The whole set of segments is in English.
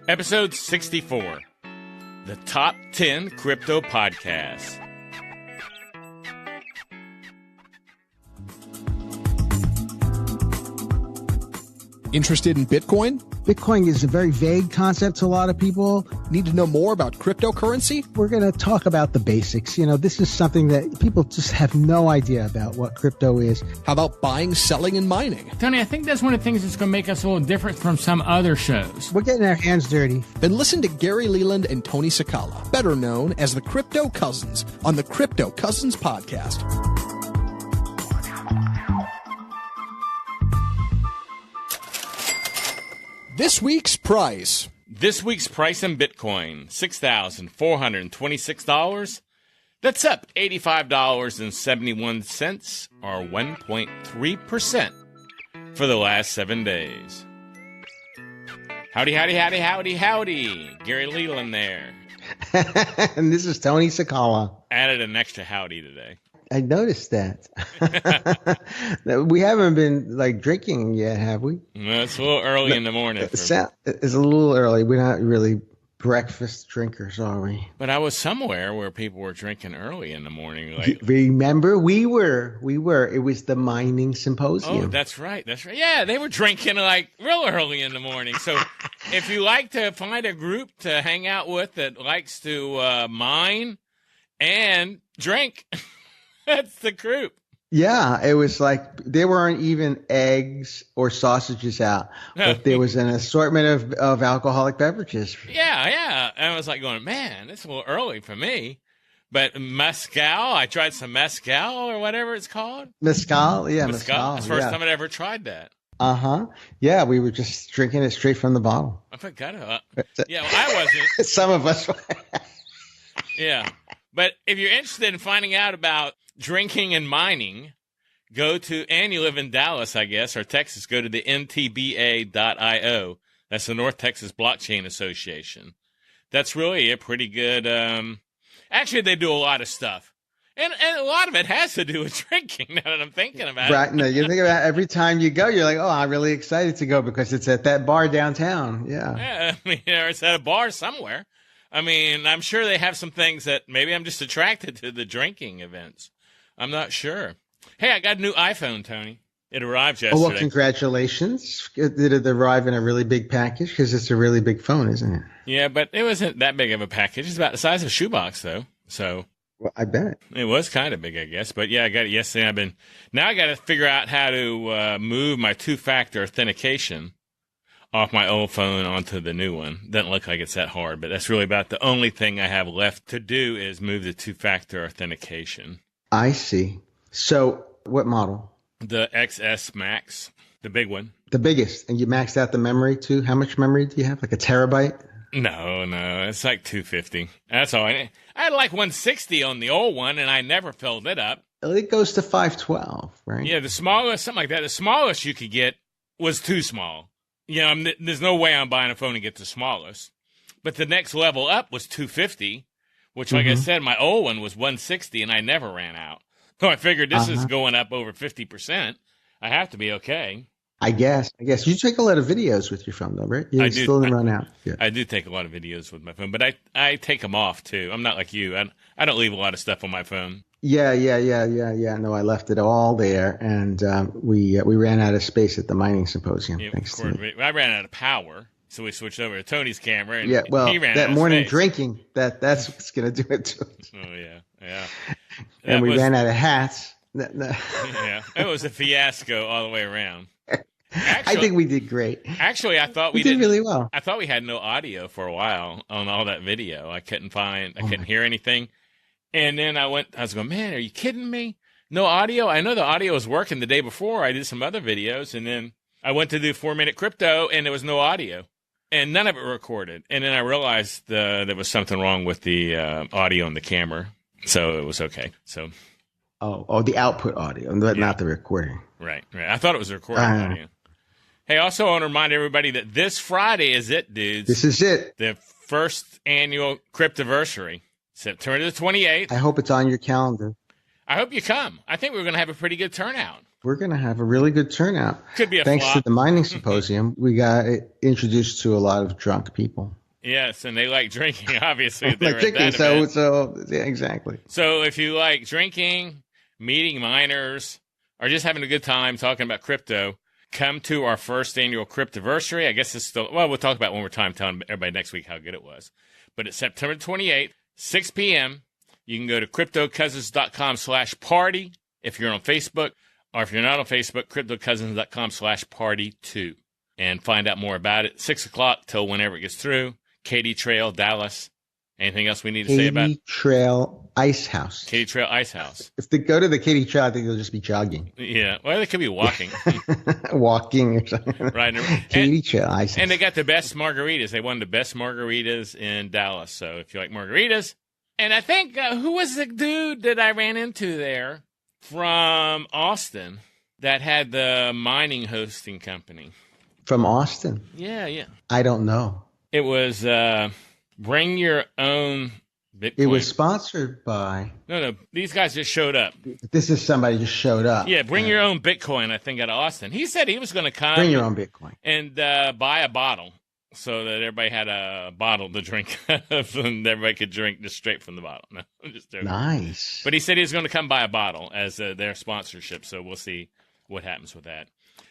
Episode 64, the Top 10 Crypto Podcasts. Interested in Bitcoin? Bitcoin is a very vague concept to a lot of people. Need to know more about cryptocurrency? We're going to talk about the basics. You know, this is something that people just have no idea about what crypto is. How about buying, selling, and mining? Tony, I think that's one of the things that's going to make us a little different from some other shows. We're getting our hands dirty. Then listen to Gary Leland and Tony Sakala, better known as the Crypto Cousins, on the Crypto Cousins podcast. This week's price. This week's price in Bitcoin, $6,426. That's up $85.71, or 1.3% for the last 7 days. Howdy, howdy, howdy, howdy, howdy. Gary Leland there. And this is Tony Sakala. Added an extra howdy today. I noticed that. We haven't been drinking yet, have we? No, it's a little early in the morning. It's a little early. We're not really breakfast drinkers, are we? But I was somewhere where people were drinking early in the morning. Remember, we were. It was the mining symposium. Oh, that's right. Yeah, they were drinking real early in the morning. So if you like to find a group to hang out with that likes to mine and drink, that's the group. Yeah, it was there weren't even eggs or sausages out, but there was an assortment of alcoholic beverages. Yeah. And I was going, man, it's a little early for me. But mezcal, I tried some mezcal or whatever it's called. Mezcal, yeah, mezcal. It's the first time I'd ever tried that. Uh-huh. Yeah, we were just drinking it straight from the bottle. I forgot about Yeah, well, I wasn't. Some of us were. Yeah. But if you're interested in finding out about drinking and mining, and you live in Dallas, I guess, or Texas, go to the ntba.io. That's the North Texas Blockchain Association. That's really a pretty good, actually, they do a lot of stuff. And a lot of it has to do with drinking, now that I'm thinking about it. Right. No, you think about it, every time you go, you're like, oh, I'm really excited to go because it's at that bar downtown. Yeah. Yeah, it's at a bar somewhere. I'm sure they have some things that maybe I'm just attracted to the drinking events. I'm not sure. Hey, I got a new iPhone, Tony. It arrived yesterday. Oh, well, congratulations. Did it arrive in a really big package? Because it's a really big phone, isn't it? Yeah, but it wasn't that big of a package. It's about the size of a shoebox, though. So, well, I bet. It was kind of big, I guess. But, yeah, I got it yesterday. Now I got to figure out how to move my two-factor authentication off my old phone onto the new one. Doesn't look like it's that hard, but that's really about the only thing I have left to do is move the two-factor authentication. I see. So what model? The XS Max, the big one. The biggest. And you maxed out the memory too? How much memory do you have? Like a terabyte? No. It's like 250. That's all. I had 160 on the old one, and I never filled it up. It goes to 512, right? Yeah, the smallest, something like that. The smallest you could get was too small. There's no way I'm buying a phone to get the smallest. But the next level up was 250, which, like I said, my old one was 160, and I never ran out. So I figured this is going up over 50%. I have to be okay. I guess. You take a lot of videos with your phone, though, right? You still didn't run out. Yeah. I do take a lot of videos with my phone, but I take them off, too. I'm not like you. I don't leave a lot of stuff on my phone. Yeah. No, I left it all there, and we ran out of space at the mining symposium. Yeah, thanks to me. I ran out of power, so we switched over to Tony's camera. And he ran that out morning of space. Drinking, that's what's going to do it to us. Oh yeah. And we ran out of hats. Yeah, it was a fiasco all the way around. Actually, I think we did great. Actually, I thought we did really well. I thought we had no audio for a while on all that video. I couldn't hear anything. And then I was going, man, are you kidding me? No audio? I know the audio was working the day before. I did some other videos, and then I went to do 4-minute crypto, and there was no audio. And none of it recorded. And then I realized there was something wrong with the audio and the camera. So it was okay. So, the output audio, not the recording. Right. I thought it was the recording audio. Hey, also I want to remind everybody that this Friday is it, dudes. This is it. The first annual Cryptoversary, September the 28th. I hope it's on your calendar. I hope you come. I think we're going to have a pretty good turnout. We're going to have a really good turnout. Could be a Thanks flop. to the mining symposium, we got introduced to a lot of drunk people. Yes, and they like drinking, obviously. If they Like were drinking, at that event. so yeah, exactly. So if you like drinking, meeting miners, or just having a good time talking about crypto, come to our first annual Cryptoversary. I guess it's still, well, we'll talk about it one more time, telling everybody next week how good it was. But it's September 28th, 6 p.m. You can go to cryptocousins.com/party if you're on Facebook, or if you're not on Facebook, cryptocousins.com/party2, and find out more about it. 6 o'clock till whenever it gets through. Katy Trail, Dallas. Anything else we need to say about Katy Trail Ice House. Katy Trail Ice House? If they go to the Katy Trail, I think they'll just be jogging. Yeah, well, they could be walking. Walking or something. Right. Katy Trail Ice House. And they got the best margaritas. They won the best margaritas in Dallas. So if you like margaritas. And I think, who was the dude that I ran into there from Austin that had the mining hosting company? From Austin? Yeah. I don't know. It was Bring Your Own Bitcoin. It was sponsored by... No, these guys just showed up. This is somebody just showed up. Yeah, Bring Your Own Bitcoin, I think, out of Austin. He said he was going to come. Bring your own Bitcoin. And buy a bottle so that everybody had a bottle to drink and everybody could drink just straight from the bottle. No, I'm just joking. Nice. But he said he was going to come buy a bottle as their sponsorship, so we'll see what happens with that.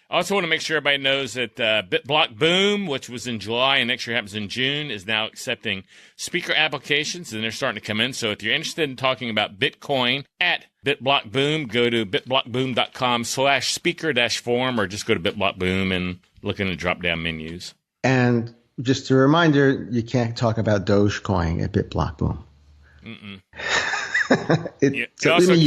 I also want to make sure everybody knows that BitBlock Boom, which was in July and next year happens in June, is now accepting speaker applications, and they're starting to come in. So if you're interested in talking about Bitcoin at BitBlock Boom, go to bitblockboom.com/speaker-form, or just go to BitBlock Boom and look in the drop-down menus. And just a reminder, you can't talk about Dogecoin at BitBlock Boom. You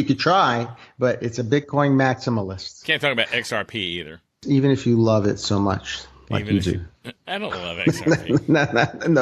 could try, but it's a Bitcoin maximalist. Can't talk about XRP either. Even if you love it so much, like Even you do. I don't love XRP. No,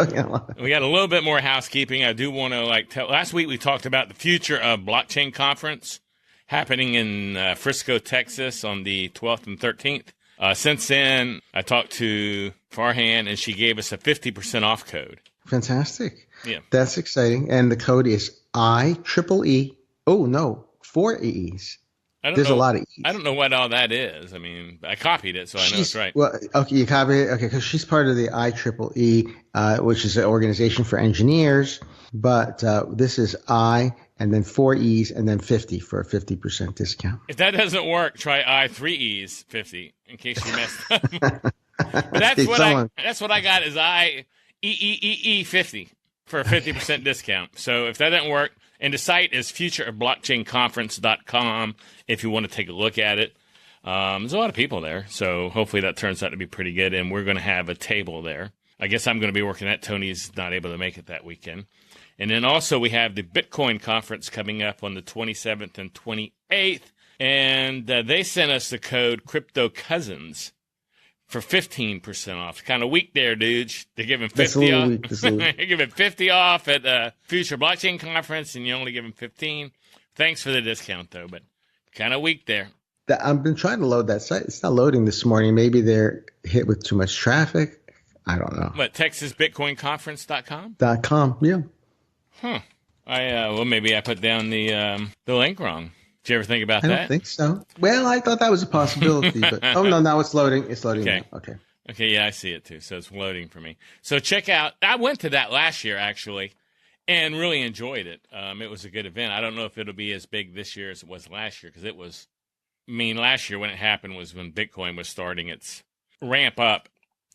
you don't love it. We got a little bit more housekeeping. I do want to tell. Last week we talked about the future of blockchain conference happening in Frisco, Texas, on the 12th and 13th. Since then, I talked to Farhan, and she gave us a 50% off code. Fantastic. Yeah, that's exciting. And the code is IEEE. Oh no, 4 E's. There's a lot of E's. I don't know what all that is. I mean, I copied it, so I know it's right. Well, okay, you copied it. Okay, because she's part of the IEEE, which is an organization for engineers. But this is I, and then 4 E's, and then 50 for a 50% discount. If that doesn't work, try I 3 E's 50 in case you messed up. But that's what I got is IEEE 50 for a 50% discount. So if that doesn't work. And the site is futureofblockchainconference.com if you want to take a look at it. There's a lot of people there, so hopefully that turns out to be pretty good, and we're going to have a table there. I guess I'm going to be working that. Tony's not able to make it that weekend. And then also we have the Bitcoin conference coming up on the 27th and 28th, and they sent us the code CryptoCousins for 15% off. Kind of weak there, dudes. They're giving 50 off. They're giving 50 off at the Future Blockchain Conference, and you only give them 15. Thanks for the discount, though, but kind of weak there. I've been trying to load that site. It's not loading this morning. Maybe they're hit with too much traffic. I don't know. What, TexasBitcoinConference.com? .com, yeah. Huh. Well, maybe I put down the link wrong. Did you ever think about that? I don't think so. Well, I thought that was a possibility, but no, now it's loading. It's loading. Okay. Now. Okay. Okay, yeah, I see it too. So it's loading for me. So check out. I went to that last year actually, and really enjoyed it. It was a good event. I don't know if it'll be as big this year as it was last year because it was. I mean, last year when it happened was when Bitcoin was starting its ramp up,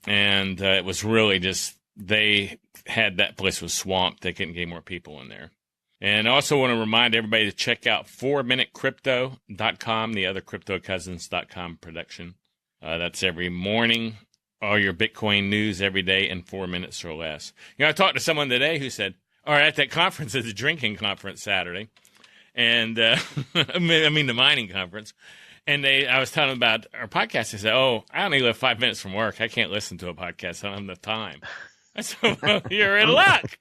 and it was really just they had that place was swamped. They couldn't get more people in there. And I also want to remind everybody to check out 4minutecrypto.com, the other CryptoCousins.com production. That's every morning, all your Bitcoin news every day in 4 minutes or less. You know, I talked to someone today who said, all right, that conference is a drinking conference Saturday. And I mean the mining conference. And I was telling them about our podcast. They said, oh, I only live 5 minutes from work. I can't listen to a podcast. I don't have enough time. I said, well, you're in luck.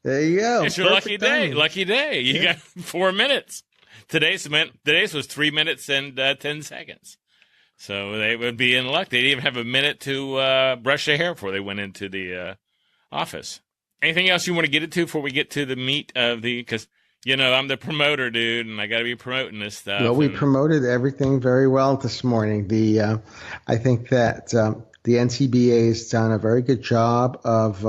There you go. It's your lucky day. Lucky day. You got 4 minutes. Today's was 3 minutes and 10 seconds. So they would be in luck. They didn't even have a minute to brush their hair before they went into the office. Anything else you want to get into before we get to the meat of the? Because I'm the promoter, dude, and I got to be promoting this Well, stuff. we And promoted everything very well this morning. I think that the NCBA has done a very good job of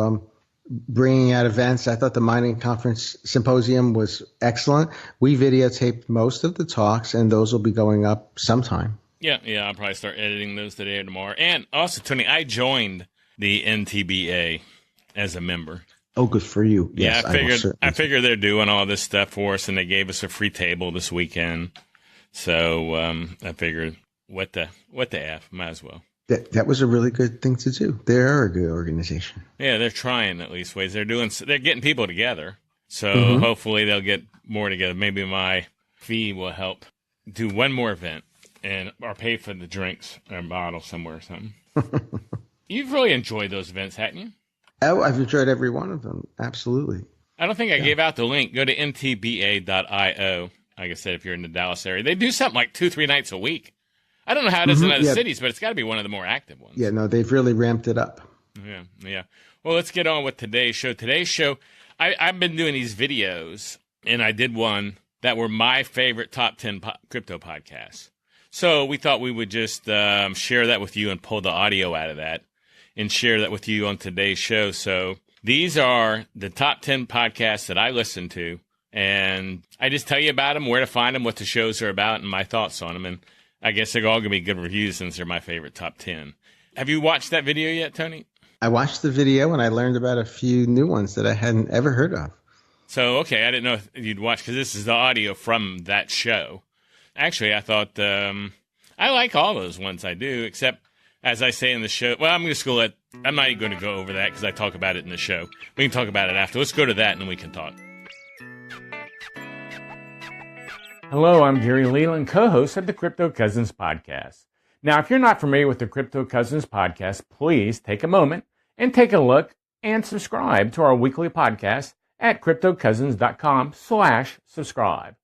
bringing out events. I thought the mining conference symposium was excellent. We videotaped most of the talks, and those will be going up sometime. yeah, I'll probably start editing those today or tomorrow. And also, Tony, I joined the NTBA as a member. Oh, good for you. Yes, Yeah, I figured they're doing all this stuff for us, and they gave us a free table this weekend. So I figured, what the F, might as well. That was a really good thing to do. They're a good organization. Yeah, they're trying at least ways. They're getting people together. So hopefully they'll get more together. Maybe my fee will help do one more event or pay for the drinks or bottle somewhere or something. You've really enjoyed those events, haven't you? Oh, I've enjoyed every one of them. Absolutely. I don't think I gave out the link. Go to ntba.io. Like I said, if you're in the Dallas area, they do something like 2-3 nights a week. I don't know how it is in other cities, but it's got to be one of the more active ones. Yeah, no, they've really ramped it up. Yeah. Well, let's get on with today's show. Today's show, I've been doing these videos, and I did one that were my favorite top 10 crypto podcasts. So we thought we would just share that with you and pull the audio out of that and share that with you on today's show. So these are the top 10 podcasts that I listen to, and I just tell you about them, where to find them, what the shows are about, and my thoughts on them. And I guess they're all going to be good reviews since they're my favorite top 10. Have you watched that video yet, Tony? I watched the video, and I learned about a few new ones that I hadn't ever heard of. So, okay, I didn't know if you'd watch, because this is the audio from that show. Actually, I thought I like all those ones I do, except, as I say in the show, well, I'm not even going to go over that because I talk about it in the show. We can talk about it after. Let's go to that, and then we can talk. Hello, I'm Gary Leland, co-host of the Crypto Cousins podcast. Now, if you're not familiar with the Crypto Cousins podcast, please take a moment and take a look and subscribe to our weekly podcast at cryptocousins.com/subscribe.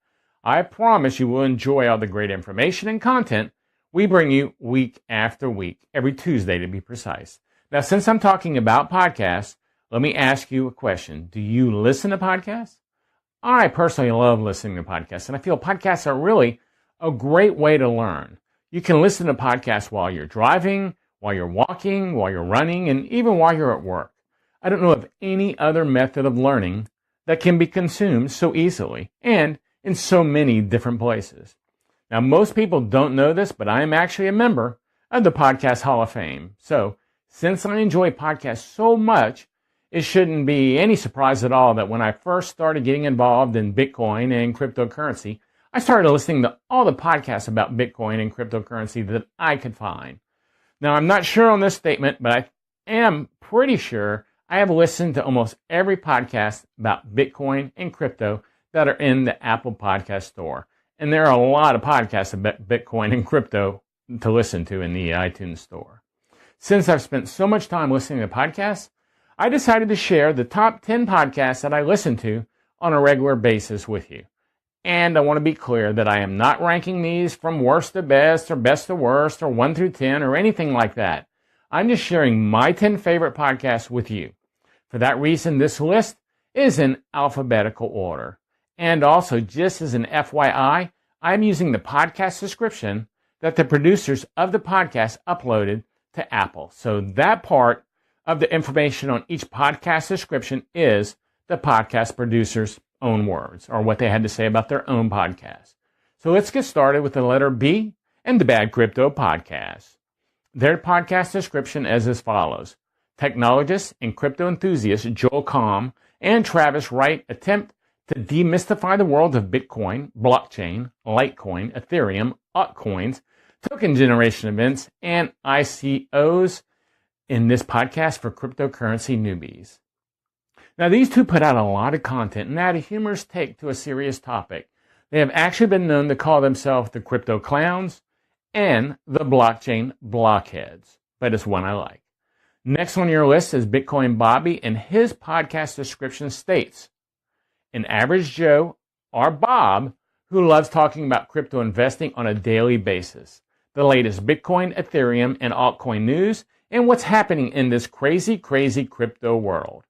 I promise you will enjoy all the great information and content we bring you week after week, every Tuesday to be precise. Now, since I'm talking about podcasts, let me ask you a question. Do you listen to podcasts? I personally love listening to podcasts, and I feel podcasts are really a great way to learn. You can listen to podcasts while you're driving, while you're walking, while you're running, and even while you're at work. I don't know of any other method of learning that can be consumed so easily and in so many different places. Now, most people don't know this, but I am actually a member of the Podcast Hall of Fame. So, since I enjoy podcasts so much, it shouldn't be any surprise at all that when I first started getting involved in Bitcoin and cryptocurrency, I started listening to all the podcasts about Bitcoin and cryptocurrency that I could find. Now, I'm not sure on this statement, but I am pretty sure I have listened to almost every podcast about Bitcoin and crypto that are in the Apple Podcast Store. And there are a lot of podcasts about Bitcoin and crypto to listen to in the iTunes Store. Since I've spent so much time listening to podcasts, I decided to share the top 10 podcasts that I listen to on a regular basis with you. And I want to be clear that I am not ranking these from worst to best or best to worst or 1 through 10 or anything like that. I'm just sharing my 10 favorite podcasts with you. For that reason, this list is in alphabetical order. And also, just as an FYI, I'm using the podcast description that the producers of the podcast uploaded to Apple. So that part of the information on each podcast description is the podcast producer's own words, or what they had to say about their own podcast. So let's get started with the letter B and the Bad Crypto Podcast. Their podcast description is as follows. Technologist and crypto enthusiast Joel Comm and Travis Wright attempt to demystify the world of Bitcoin, blockchain, Litecoin, Ethereum, altcoins, token generation events, and ICOs in this podcast for cryptocurrency newbies. Now, these two put out a lot of content and add a humorous take to a serious topic. They have actually been known to call themselves the Crypto Clowns and the Blockchain Blockheads, but it's one I like. Next on your list is Bitcoin Bobby, and his podcast description states, an average Joe or Bob who loves talking about crypto investing on a daily basis, the latest Bitcoin, Ethereum, and altcoin news, and what's happening in this crazy crypto world.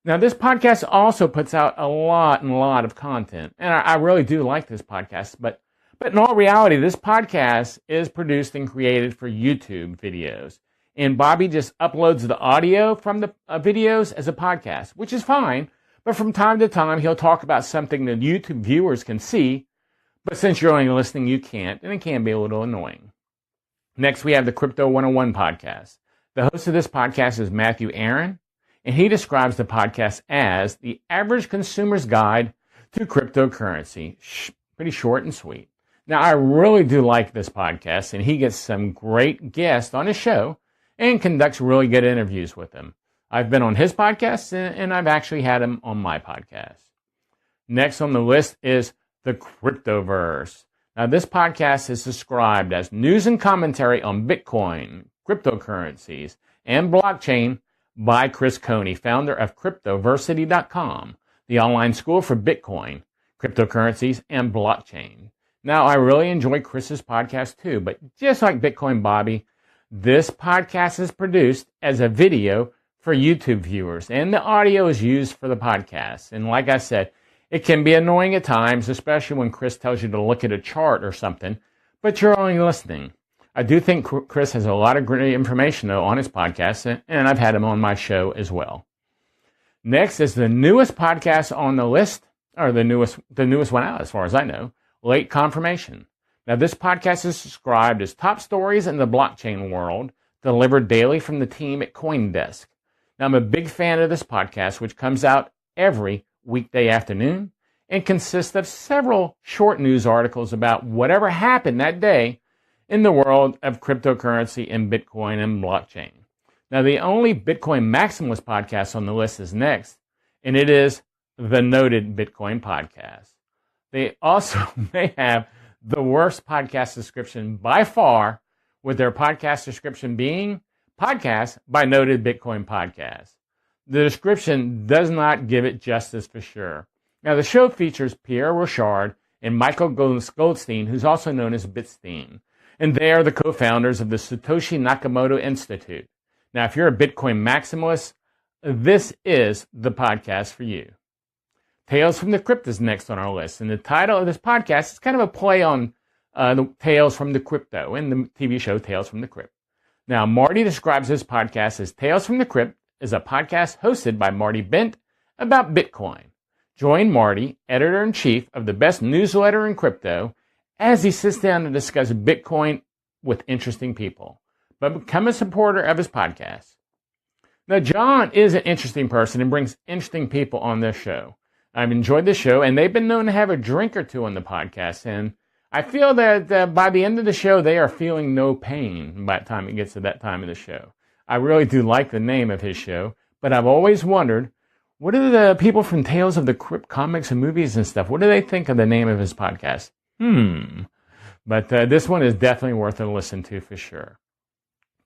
Now, this podcast also puts out a lot of content, and I really do like this podcast, but in all reality, this podcast is produced and created for YouTube videos, and Bobby just uploads the audio from the videos as a podcast, which is fine, but from time to time, he'll talk about something that YouTube viewers can see, but since you're only listening, you can't, and it can be a little annoying. Next, we have the Crypto 101 podcast. The host of this podcast is Matthew Aaron, and he describes the podcast as the average consumer's guide to cryptocurrency. Pretty short and sweet. Now, I really do like this podcast, and he gets some great guests on his show and conducts really good interviews with them. I've been on his podcast, and I've actually had him on my podcast. Next on the list is the Cryptoverse. Now, this podcast is described as news and commentary on Bitcoin, cryptocurrencies, and blockchain by Chris Coney, founder of Cryptoversity.com, the online school for Bitcoin, cryptocurrencies, and blockchain. Now, I really enjoy Chris's podcast too, but just like Bitcoin Bobby, this podcast is produced as a video for YouTube viewers, and the audio is used for the podcast. And like I said, it can be annoying at times, especially when Chris tells you to look at a chart or something, but you're only listening. I do think Chris has a lot of great information, though, on his podcast, and I've had him on my show as well. Next is the newest podcast on the list, or the newest one out, as far as I know, Late Confirmation. Now, this podcast is described as top stories in the blockchain world, delivered daily from the team at CoinDesk. Now, I'm a big fan of this podcast, which comes out every weekday afternoon and consists of several short news articles about whatever happened that day in the world of cryptocurrency and Bitcoin and blockchain. Now, the only Bitcoin maximalist podcast on the list is next, and it is the Noted Bitcoin Podcast. They also may have the worst podcast description by far, with their podcast description being Podcast by Noted Bitcoin Podcast. The description does not give it justice for sure. Now, the show features Pierre Rochard and Michael Goldstein, who's also known as Bitstein, and they are the co-founders of the Satoshi Nakamoto Institute. Now, if you're a Bitcoin maximalist, this is the podcast for you. Tales from the Crypt is next on our list, and the title of this podcast is kind of a play on the Tales from the Crypto in the TV show Tales from the Crypt. Now, Marty describes this podcast as Tales from the Crypt is a podcast hosted by Marty Bent about Bitcoin. Join Marty, editor-in-chief of the best newsletter in crypto, as he sits down to discuss Bitcoin with interesting people. But become a supporter of his podcast. Now, John is an interesting person and brings interesting people on this show. I've enjoyed the show, and they've been known to have a drink or two on the podcast, and I feel that by the end of the show, they are feeling no pain by the time it gets to that time of the show. I really do like the name of his show, but I've always wondered, what do the people from Tales of the Crypt comics and movies and stuff, what do they think of the name of his podcast? But this one is definitely worth a listen to for sure.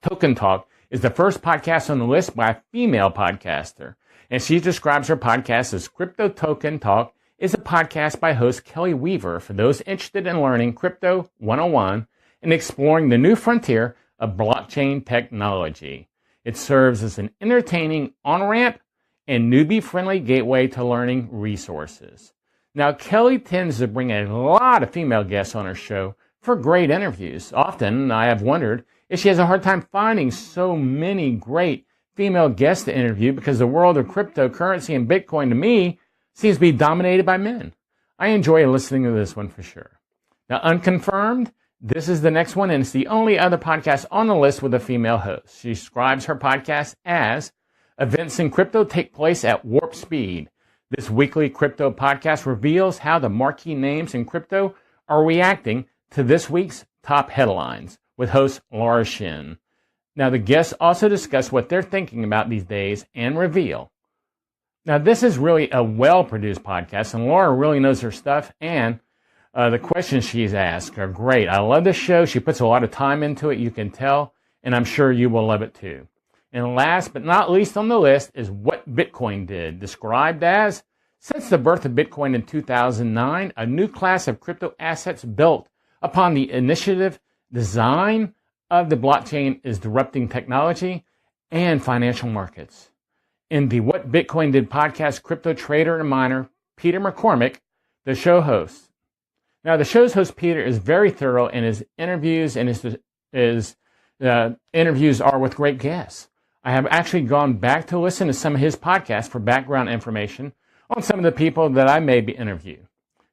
Token Talk is the first podcast on the list by a female podcaster, and she describes her podcast as Crypto Token Talk is a podcast by host Kelly Weaver for those interested in learning Crypto 101 and exploring the new frontier of blockchain technology. It serves as an entertaining on-ramp and newbie-friendly gateway to learning resources. Now, Kelly tends to bring a lot of female guests on her show for great interviews. Often, I have wondered if she has a hard time finding so many great female guests to interview because the world of cryptocurrency and Bitcoin, to me, seems to be dominated by men. I enjoy listening to this one for sure. Now, Unconfirmed, this is the next one, and it's the only other podcast on the list with a female host. She describes her podcast as Events in Crypto Take Place at Warp Speed. This weekly crypto podcast reveals how the marquee names in crypto are reacting to this week's top headlines with host Laura Shin. Now, the guests also discuss what they're thinking about these days and reveal. Now, this is really a well-produced podcast, and Laura really knows her stuff, and the questions she's asked are great. I love this show. She puts a lot of time into it, you can tell, and I'm sure you will love it too. And last but not least on the list is What Bitcoin Did, described as, since the birth of Bitcoin in 2009, a new class of crypto assets built upon the initiative design of the blockchain is disrupting technology and financial markets. in the What Bitcoin Did podcast, crypto trader and miner Peter McCormick, the show host. Now, the show's host, Peter, is very thorough in his interviews, and his interviews are with great guests. I have actually gone back to listen to some of his podcasts for background information on some of the people that I may be interview.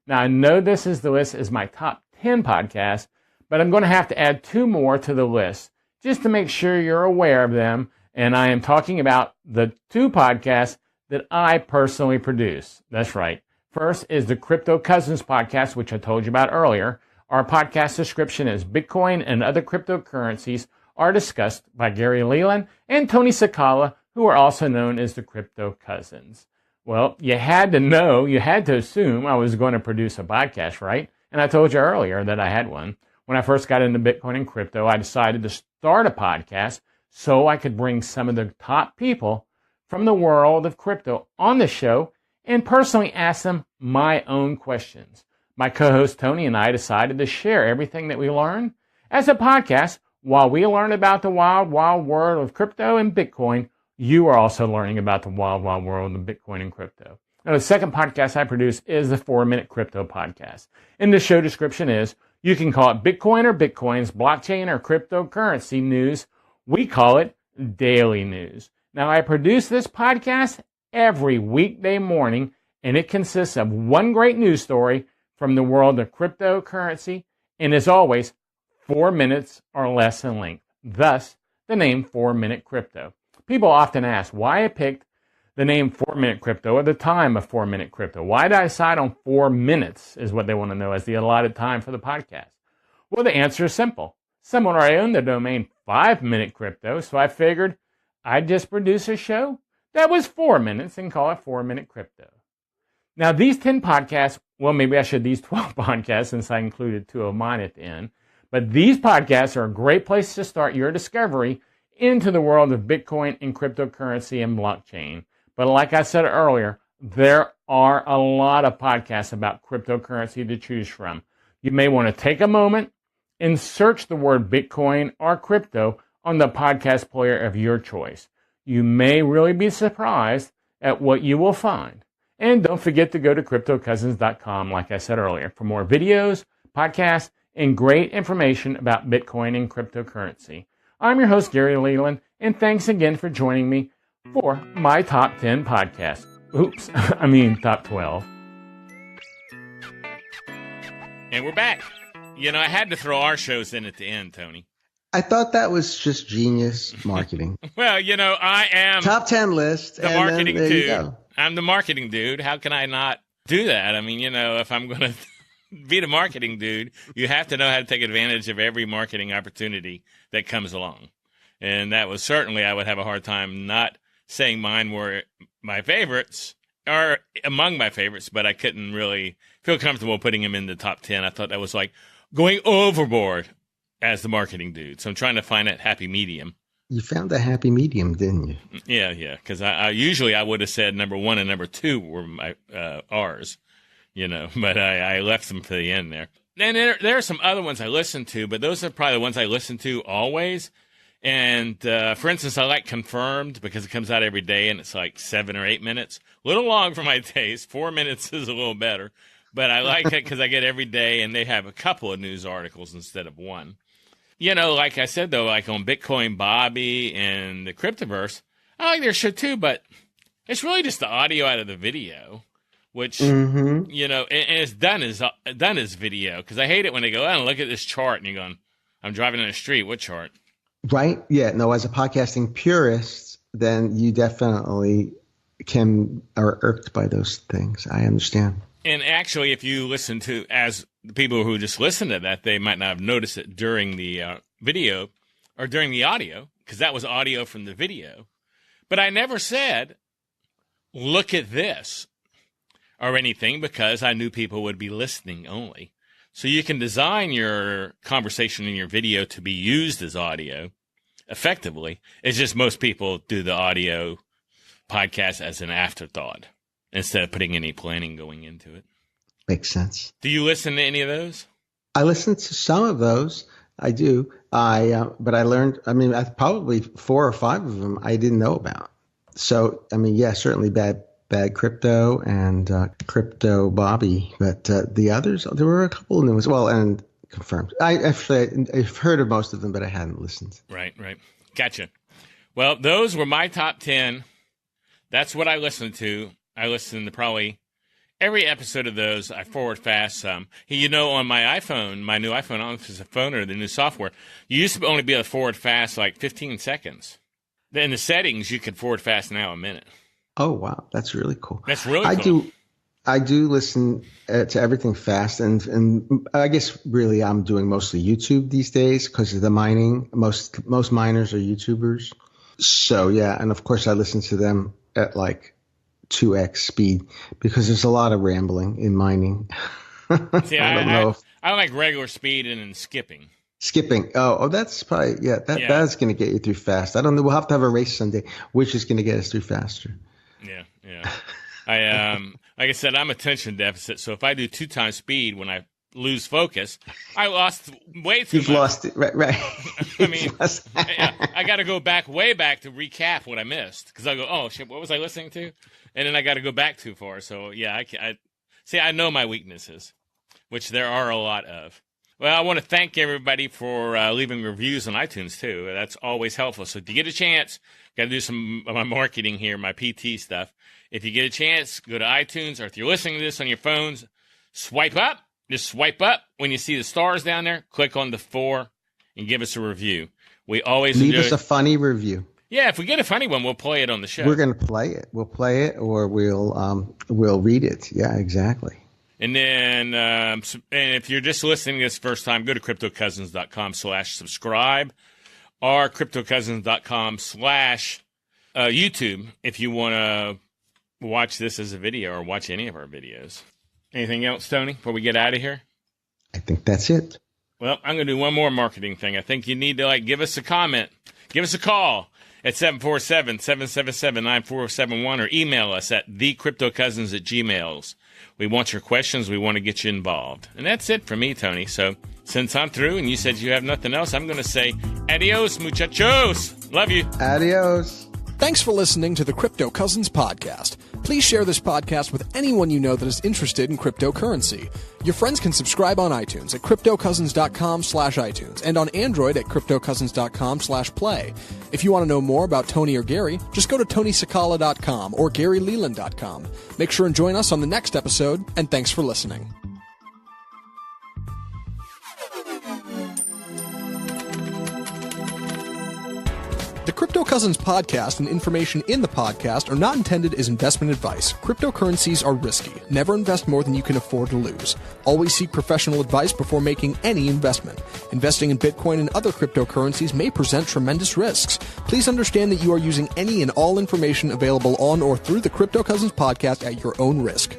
Now, I know this is the list is my top 10 podcasts, but I'm going to have to add 2 more to the list just to make sure you're aware of them. And I am talking about the 2 podcasts that I personally produce. That's right. First is the Crypto Cousins podcast, which I told you about earlier. Our podcast description is Bitcoin and other cryptocurrencies are discussed by Gary Leland and Tony Sakala, who are also known as the Crypto Cousins. Well, you had to assume I was going to produce a podcast, right? And I told you earlier that I had one. When I first got into Bitcoin and crypto, I decided to start a podcast so I could bring some of the top people from the world of crypto on the show and personally ask them my own questions. My co-host Tony and I decided to share everything that we learned as a podcast. While we learn about the wild, wild world of crypto and Bitcoin, you are also learning about the wild, wild world of Bitcoin and crypto. Now, the second podcast I produce is the 4-Minute Crypto Podcast. And the show description is, you can call it Bitcoin or Bitcoins, blockchain or cryptocurrency news. We call it daily news. Now, I produce this podcast every weekday morning, and it consists of one great news story from the world of cryptocurrency, and as always, 4 minutes or less in length. Thus, the name 4-Minute Crypto. People often ask why I picked the name 4-Minute Crypto or the time of 4-Minute Crypto. Why did I decide on 4 minutes is what they want to know as the allotted time for the podcast. Well, the answer is simple. Someone already owned the domain 5-Minute Crypto, so I figured I'd just produce a show that was 4 minutes and call it 4-Minute Crypto. Now, these 10 podcasts, well, maybe I should these 12 podcasts since I included 2 of mine at the end. But these podcasts are a great place to start your discovery into the world of Bitcoin and cryptocurrency and blockchain. But like I said earlier, there are a lot of podcasts about cryptocurrency to choose from. You may want to take a moment and search the word Bitcoin or crypto on the podcast player of your choice. You may really be surprised at what you will find. And don't forget to go to CryptoCousins.com, like I said earlier, for more videos, podcasts, and great information about Bitcoin and cryptocurrency. I'm your host, Gary Leland, and thanks again for joining me for my Top 10 podcast. Top 12. And we're back. I had to throw our shows in at the end, Tony. I thought that was just genius marketing. Well, I am top 10 list. The marketing dude. I'm the marketing dude. How can I not do that? If I'm going to be the marketing dude, you have to know how to take advantage of every marketing opportunity that comes along. And that was certainly, I would have a hard time not saying mine were my favorites or among my favorites, but I couldn't really feel comfortable putting them in the top 10. I thought that was like going overboard as the marketing dude. So I'm trying to find that happy medium. You found the happy medium, didn't you? Yeah. Because I usually I would have said number 1 and number 2 were my ours. But I left them for the end there. And there are some other ones I listen to, but those are probably the ones I listen to always. And for instance, I like Confirmed because it comes out every day and it's like 7 or 8 minutes. A little long for my taste. 4 minutes is a little better. But I like it because I get every day and they have a couple of news articles instead of one. Like I said, though, like on Bitcoin Bobby and the Cryptoverse, I like their show too, but it's really just the audio out of the video. Which, and it's done as video. Because I hate it when they go, look at this chart. And you're going, I'm driving on the street. What chart? Right. Yeah. No, as a podcasting purist, then you definitely are irked by those things. I understand. And actually, if you listen to, as the people who just listen to that, they might not have noticed it during the video or during the audio, because that was audio from the video. But I never said, look at this. Or anything, because I knew people would be listening only. So you can design your conversation in your video to be used as audio effectively. It's just most people do the audio podcast as an afterthought instead of putting any planning going into it. Makes sense. Do you listen to any of those? I listen to some of those. I do. But I learned, probably 4 or 5 of them I didn't know about. So, I mean, yeah, certainly bad crypto and crypto Bobby, but the others, there were a couple of new ones. Well, and confirmed. I've heard of most of them, but I hadn't listened. Right. Gotcha. Well, those were my top 10. That's what I listened to. I listened to probably every episode of those. I forward fast some. On my iPhone, my new iPhone, I don't know if it's a phone or the new software, you used to only be able to forward fast like 15 seconds. In the settings, you can forward fast now a minute. Oh, wow. That's really cool. That's really cool. I do listen to everything fast, and I guess really I'm doing mostly YouTube these days because of the mining. Most miners are YouTubers. So, yeah, and of course I listen to them at like 2x speed because there's a lot of rambling in mining. See, I like regular speed and then skipping. Skipping. Oh, that's probably, that's going to get you through fast. I don't know. We'll have to have a race someday, which is going to get us through faster. Yeah. Like I said, I'm attention deficit. So if I do 2 times speed when I lose focus, I lost way too much. You've lost it. Right. I mean, I got to go way back to recap what I missed because I go, oh shit, what was I listening to? And then I got to go back too far. So yeah, I know my weaknesses, which there are a lot of. Well, I want to thank everybody for leaving reviews on iTunes too. That's always helpful. So if you get a chance, got to do some of my marketing here, my PT stuff. If you get a chance, go to iTunes, or if you're listening to this on your phones, swipe up. Just swipe up when you see the stars down there. Click on the 4 and give us a review. We always leave us a funny review. Yeah, if we get a funny one, we'll play it on the show. We're going to play it. We'll play it, or we'll read it. Yeah, exactly. And then, and if you're just listening this first time, go to cryptocousins.com/subscribe or cryptocousins.com/YouTube if you want to watch this as a video or watch any of our videos. Anything else, Tony, before we get out of here? I think that's it. Well, I'm going to do one more marketing thing. I think you need to give us a comment. Give us a call at 747-777-9471 or email us at thecryptocousins@gmail.com. We want your questions. We want to get you involved. And that's it for me, Tony. So since I'm through and you said you have nothing else, I'm going to say adios, muchachos. Love you. Adios. Thanks for listening to the Crypto Cousins podcast. Please share this podcast with anyone you know that is interested in cryptocurrency. Your friends can subscribe on iTunes at cryptocousins.com/iTunes and on Android at cryptocousins.com/play. If you want to know more about Tony or Gary, just go to tonysakala.com or garyleland.com. Make sure and join us on the next episode, and thanks for listening. The Crypto Cousins podcast and information in the podcast are not intended as investment advice. Cryptocurrencies are risky. Never invest more than you can afford to lose. Always seek professional advice before making any investment. Investing in Bitcoin and other cryptocurrencies may present tremendous risks. Please understand that you are using any and all information available on or through the Crypto Cousins podcast at your own risk.